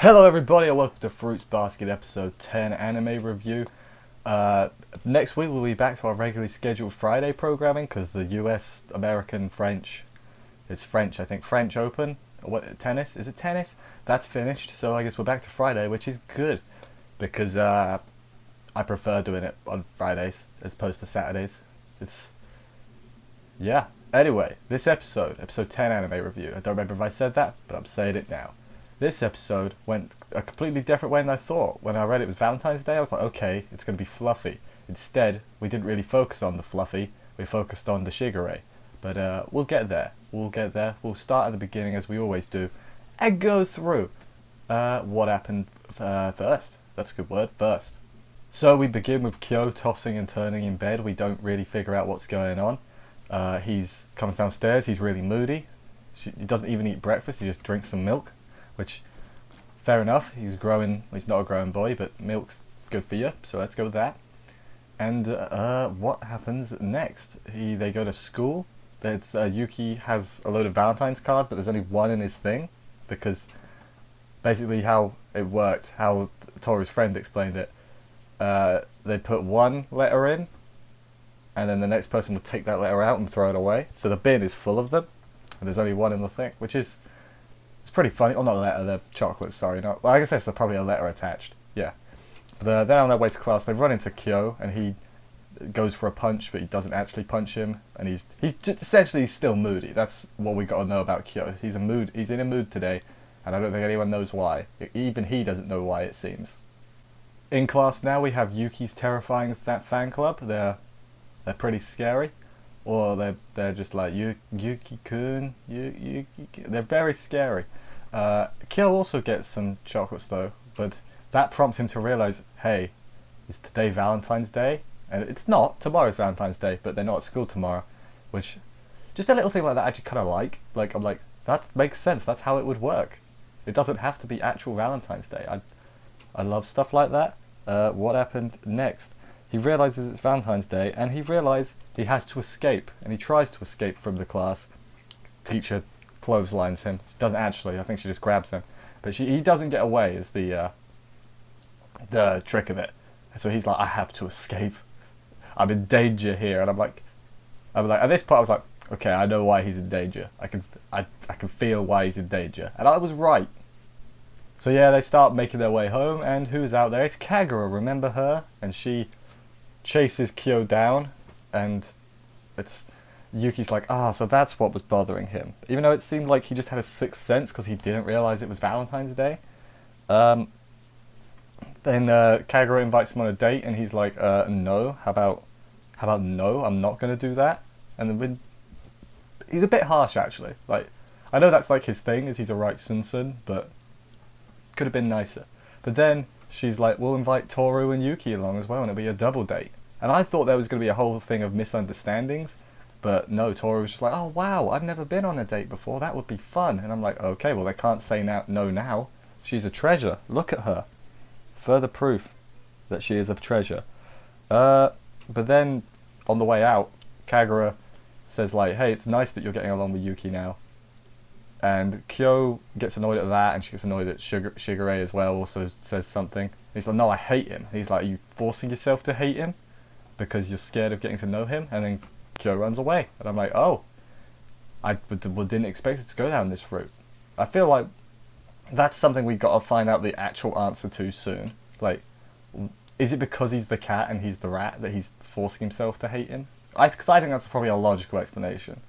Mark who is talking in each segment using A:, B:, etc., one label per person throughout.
A: Hello everybody and welcome to Fruits Basket episode 10 anime review. Next week we'll be back to our regularly scheduled Friday programming because the US, American, French, it's French I think, French Open, tennis, is it tennis? That's finished, so I guess we're back to Friday, which is good because I prefer doing it on Fridays as opposed to Saturdays. Yeah. Anyway, this episode 10 anime review, I don't remember if I said that, but I'm saying it now. This episode went a completely different way than I thought. When I read it was Valentine's Day, I was like, okay, it's going to be fluffy. Instead, we didn't really focus on the fluffy, we focused on the Shigure. But we'll get there. We'll start at the beginning as we always do, and go through what happened first. That's a good word, first. So we begin with Kyo tossing and turning in bed. We don't really figure out what's going on. He comes downstairs, he's really moody. He doesn't even eat breakfast, he just drinks some milk. Which, fair enough, he's not a growing boy, but milk's good for you, so let's go with that. And what happens next? They go to school. Yuki has a load of Valentine's cards, but there's only one in his thing, because basically how it worked, how Toru's friend explained it, they put one letter in, and then the next person would take that letter out and throw it away. So the bin is full of them, and there's only one in the thing, which is... it's pretty funny. Oh, not a letter, the chocolate, sorry. Well, I guess there's probably a letter attached. Yeah. But then on their way to class, they run into Kyo, and he goes for a punch, but he doesn't actually punch him. And he's just essentially still moody. That's what we got to know about Kyo. He's in a mood today, and I don't think anyone knows why. Even he doesn't know why, it seems. In class now, we have Yuki's terrifying fan club. They're pretty scary. Or they're just like Yuki-kun, they're very scary. Kyo also gets some chocolates though, but that prompts him to realise, hey, is today Valentine's Day? And it's not, tomorrow's Valentine's Day, but they're not at school tomorrow. Which, just a little thing like that I actually kind of like. I'm like, that makes sense, that's how it would work. It doesn't have to be actual Valentine's Day. I love stuff like that. What happened next? He realises it's Valentine's Day, and he realises he has to escape, and he tries to escape from the class. Teacher clotheslines him. She doesn't actually, I think she just grabs him. But he doesn't get away is the trick of it. So he's like, I have to escape. I'm in danger here, and I'm like, at this part I was like, okay, I know why he's in danger. I can feel why he's in danger. And I was right. So yeah, they start making their way home, and who's out there? It's Kagura, remember her? And she chases Kyo down, and it's Yuki's like, so that's what was bothering him, even though it seemed like he just had a sixth sense because he didn't realize it was Valentine's Day. Then Kagura invites him on a date, and he's like, no, how about no, I'm not gonna do that. And then he's a bit harsh actually. Like, I know that's like his thing, is he's a right Sun, but could have been nicer. But then she's like, we'll invite Toru and Yuki along as well, and it'll be a double date. And I thought there was going to be a whole thing of misunderstandings, but no, Toru was just like, oh wow, I've never been on a date before, that would be fun. And I'm like, okay, well they can't say no now. She's a treasure, look at her. Further proof that she is a treasure. But then, on the way out, Kagura says like, hey, it's nice that you're getting along with Yuki now. And Kyo gets annoyed at that, and she gets annoyed at Shigure as well, also says something. And he's like, no, I hate him. And he's like, are you forcing yourself to hate him? Because you're scared of getting to know him? And then Kyo runs away. And I'm like, oh, I didn't expect it to go down this route. I feel like that's something we got to find out the actual answer to soon. Like, is it because he's the cat and he's the rat that he's forcing himself to hate him? Because I think that's probably a logical explanation.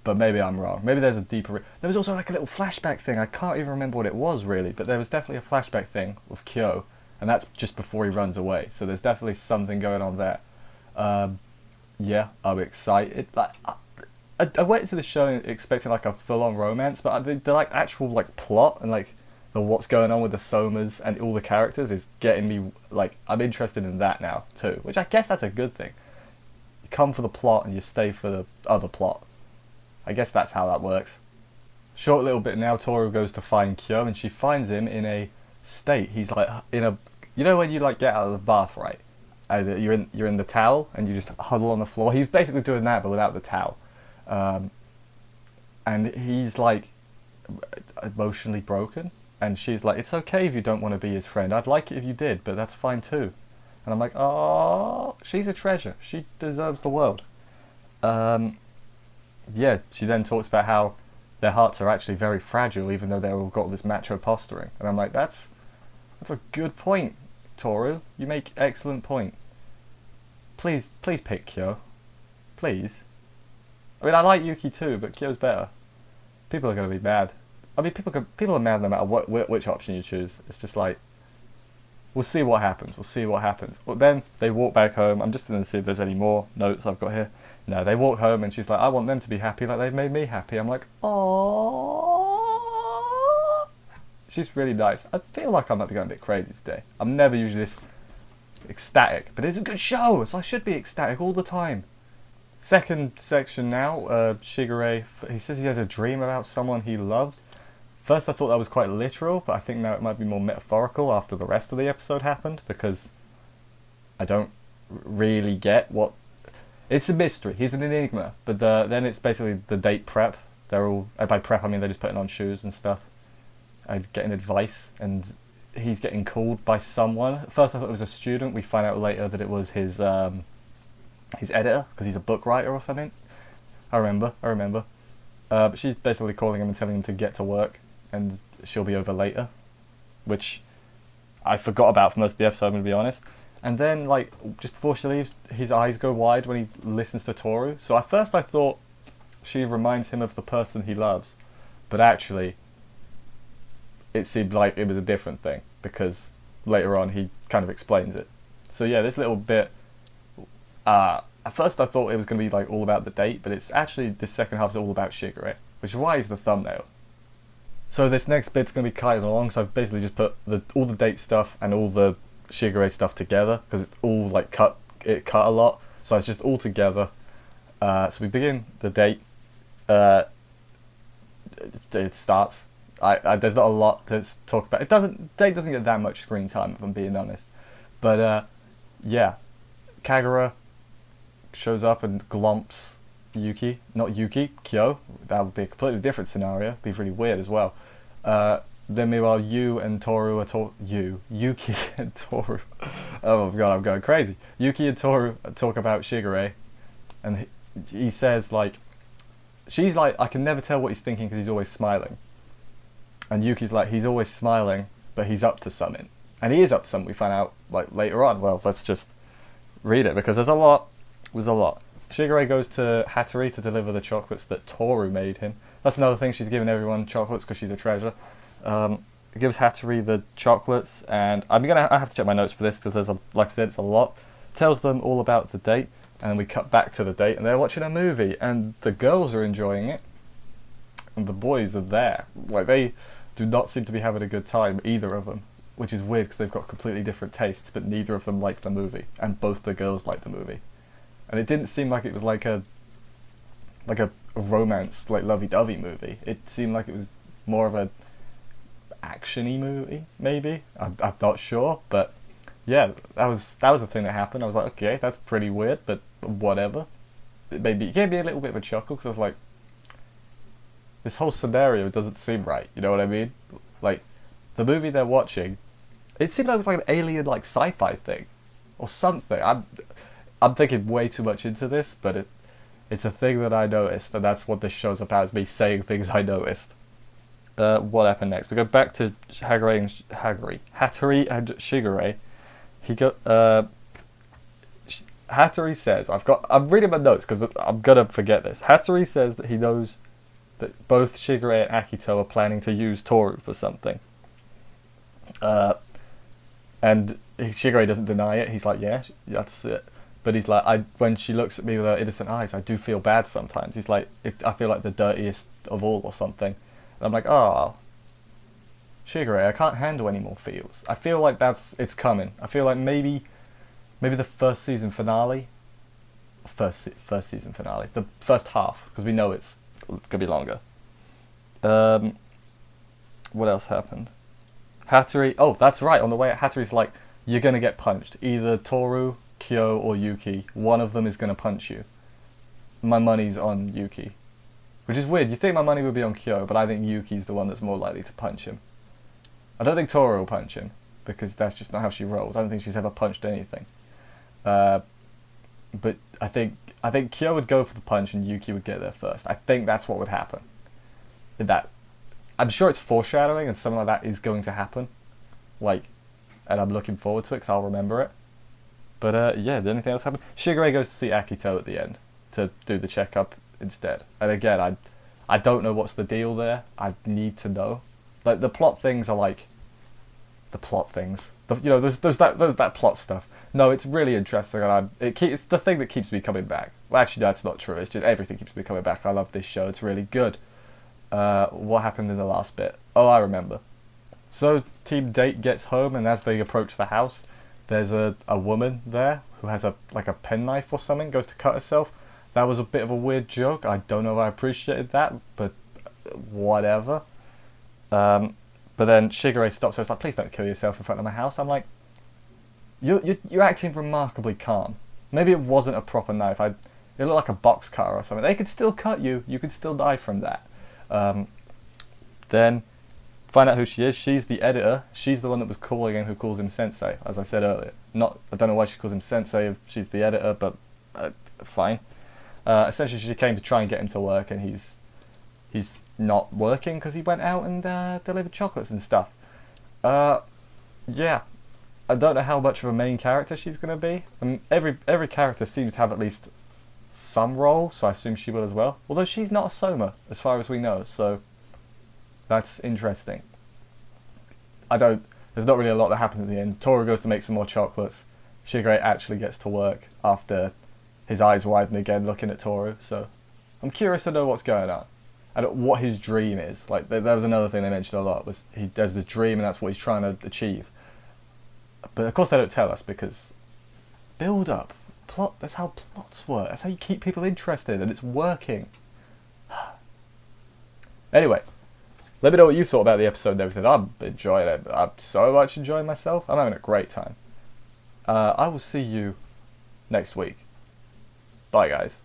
A: But maybe I'm wrong. Maybe there's a deeper... There was also like a little flashback thing. I can't even remember what it was really, but there was definitely a flashback thing with Kyo, and that's just before he runs away. So there's definitely something going on there. Yeah, I'm excited. Like, I went into the show expecting like a full-on romance, but the like actual like plot and like the what's going on with the Somas and all the characters is getting me like, I'm interested in that now too, which I guess that's a good thing. You come for the plot and you stay for the other plot. I guess that's how that works. Short little bit now, Toru goes to find Kyo, and she finds him in a state. He's like in a, you know when you like get out of the bath, right? You're in the towel and you just huddle on the floor. He's basically doing that but without the towel, and he's like emotionally broken, And she's like, it's okay if you don't want to be his friend. I'd like it if you did, but that's fine too. And I'm like, oh, she's a treasure. She deserves the world. Yeah, she then talks about how their hearts are actually very fragile, even though they've all got this macho posturing. And I'm like, that's a good point, Toru. You make excellent point. Please pick Kyo. Please. I mean, I like Yuki too, but Kyo's better. People are going to be mad. I mean, people are mad no matter which option you choose. It's just like, we'll see what happens. We'll see what happens. But then they walk back home. I'm just going to see if there's any more notes I've got here. No, they walk home and she's like, I want them to be happy like they've made me happy. I'm like, oh. She's really nice. I feel like I might be going a bit crazy today. I'm never usually this ecstatic, but it's a good show, so I should be ecstatic all the time. Second section now, Shigure, he says he has a dream about someone he loved. First I thought that was quite literal, but I think now it might be more metaphorical after the rest of the episode happened, because I don't really get what... It's a mystery, he's an enigma, but then it's basically the date prep. They're all... by prep I mean they're just putting on shoes and stuff. And getting advice, and he's getting called by someone. At first I thought it was a student, we find out later that it was his editor, because he's a book writer or something. I remember. But she's basically calling him and telling him to get to work, and she'll be over later, which I forgot about for most of the episode, I'm going to be honest. And then, like, just before she leaves, his eyes go wide when he listens to Toru. So at first I thought she reminds him of the person he loves, but actually it seemed like it was a different thing, because later on he kind of explains it. So yeah, this little bit, at first I thought it was going to be like all about the date, but it's actually, this second half is all about Shigure, which is why he's the thumbnail. So this next bit's going to be cutting along, so I've basically just put all the date stuff and all the Shigure stuff together, because it's all like cut a lot, so it's just all together. So we begin the date. It starts. There's not a lot to talk about. Date doesn't get that much screen time, if I'm being honest. But yeah, Kagura shows up and glomps Yuki, not Yuki, Kyo. That would be a completely different scenario. It'd be really weird as well. Then meanwhile, Yuki and Toru. Oh my god, I'm going crazy. Yuki and Toru talk about Shigure, and he says like, she's like, I can never tell what he's thinking because he's always smiling. And Yuki's like, he's always smiling, but he's up to something. And he is up to something, we find out like later on. Well, let's just read it, because there's a lot. Shigure goes to Hattori to deliver the chocolates that Toru made him. That's another thing, she's giving everyone chocolates because she's a treasure. Gives Hattori the chocolates, and I have to check my notes for this because like I said, it's a lot. Tells them all about the date, and then we cut back to the date, and they're watching a movie, and the girls are enjoying it, and the boys are there. Like, they do not seem to be having a good time, either of them, which is weird because they've got completely different tastes, but neither of them like the movie, and both the girls like the movie. And it didn't seem like it was like a romance, like lovey-dovey movie. It seemed like it was more of a action-y movie, maybe. I'm not sure, but yeah, that was the thing that happened. I was like, okay, that's pretty weird, but whatever. It gave me a little bit of a chuckle, because I was like, this whole scenario doesn't seem right, you know what I mean? Like, the movie they're watching, it seemed like it was like an alien, like, sci-fi thing, or something. I'm thinking way too much into this, but it's a thing that I noticed, and that's what this show's about, is me saying things I noticed. What happened next? We go back to Hattori and Shigure. Hattori says, I'm reading my notes because I'm gonna forget this. Hattori says that he knows that both Shigure and Akito are planning to use Toru for something. And Shigure doesn't deny it. He's like, yeah, that's it. But he's like, when she looks at me with her innocent eyes, I do feel bad sometimes. He's like, I feel like the dirtiest of all or something. And I'm like, oh, Shigure, I can't handle any more feels. I feel like it's coming. I feel like maybe the first season finale, the first half, because we know it's gonna be longer. What else happened? Hattori, oh, that's right. On the way, Hattori's like, you're gonna get punched. Either Toru, Kyo, or Yuki. One of them is gonna punch you. My money's on Yuki. Which is weird. You think my money would be on Kyo, but I think Yuki's the one that's more likely to punch him. I don't think Tora will punch him because that's just not how she rolls. I don't think she's ever punched anything. Uh, but I think Kyo would go for the punch and Yuki would get there first. I think that's what would happen. That I'm sure it's foreshadowing and something like that is going to happen. Like, and I'm looking forward to it because I'll remember it. But yeah, did anything else happen? Shigure goes to see Akito at the end to do the checkup instead. And again, I don't know what's the deal there. I need to know. Like the plot things are like the plot things. There's that plot stuff. No, it's really interesting, and it's the thing that keeps me coming back. Well, actually, that's not true. It's just everything keeps me coming back. I love this show. It's really good. What happened in the last bit? Oh, I remember. So Team Date gets home, and as they approach the house, there's a woman there who has a penknife or something, goes to cut herself. That was a bit of a weird joke. I don't know if I appreciated that, but whatever. But then Shigure stops her. It's like, please don't kill yourself in front of my house. I'm like, you're acting remarkably calm. Maybe it wasn't a proper knife. It looked like a box cutter or something. They could still cut you. You could still die from that. Then find out who she is. She's the editor. She's the one that was calling him, who calls him sensei, as I said earlier. I don't know why she calls him sensei if she's the editor, but fine. Essentially, she came to try and get him to work, and he's not working because he went out and delivered chocolates and stuff. Yeah, I don't know how much of a main character she's going to be. I mean, every character seems to have at least some role, so I assume she will as well. Although she's not a Soma, as far as we know, so that's interesting. There's not really a lot that happens at the end. Toru goes to make some more chocolates. Shigure actually gets to work after his eyes widen again looking at Toru, so I'm curious to know what's going on. And what his dream is. Like, that was another thing they mentioned a lot, was he does the dream and that's what he's trying to achieve. But of course they don't tell us because build up, plot, that's how plots work. That's how you keep people interested, and it's working. Anyway, let me know what you thought about the episode and everything. I'm enjoying it. I'm so much enjoying myself. I'm having a great time. I will see you next week. Bye, guys.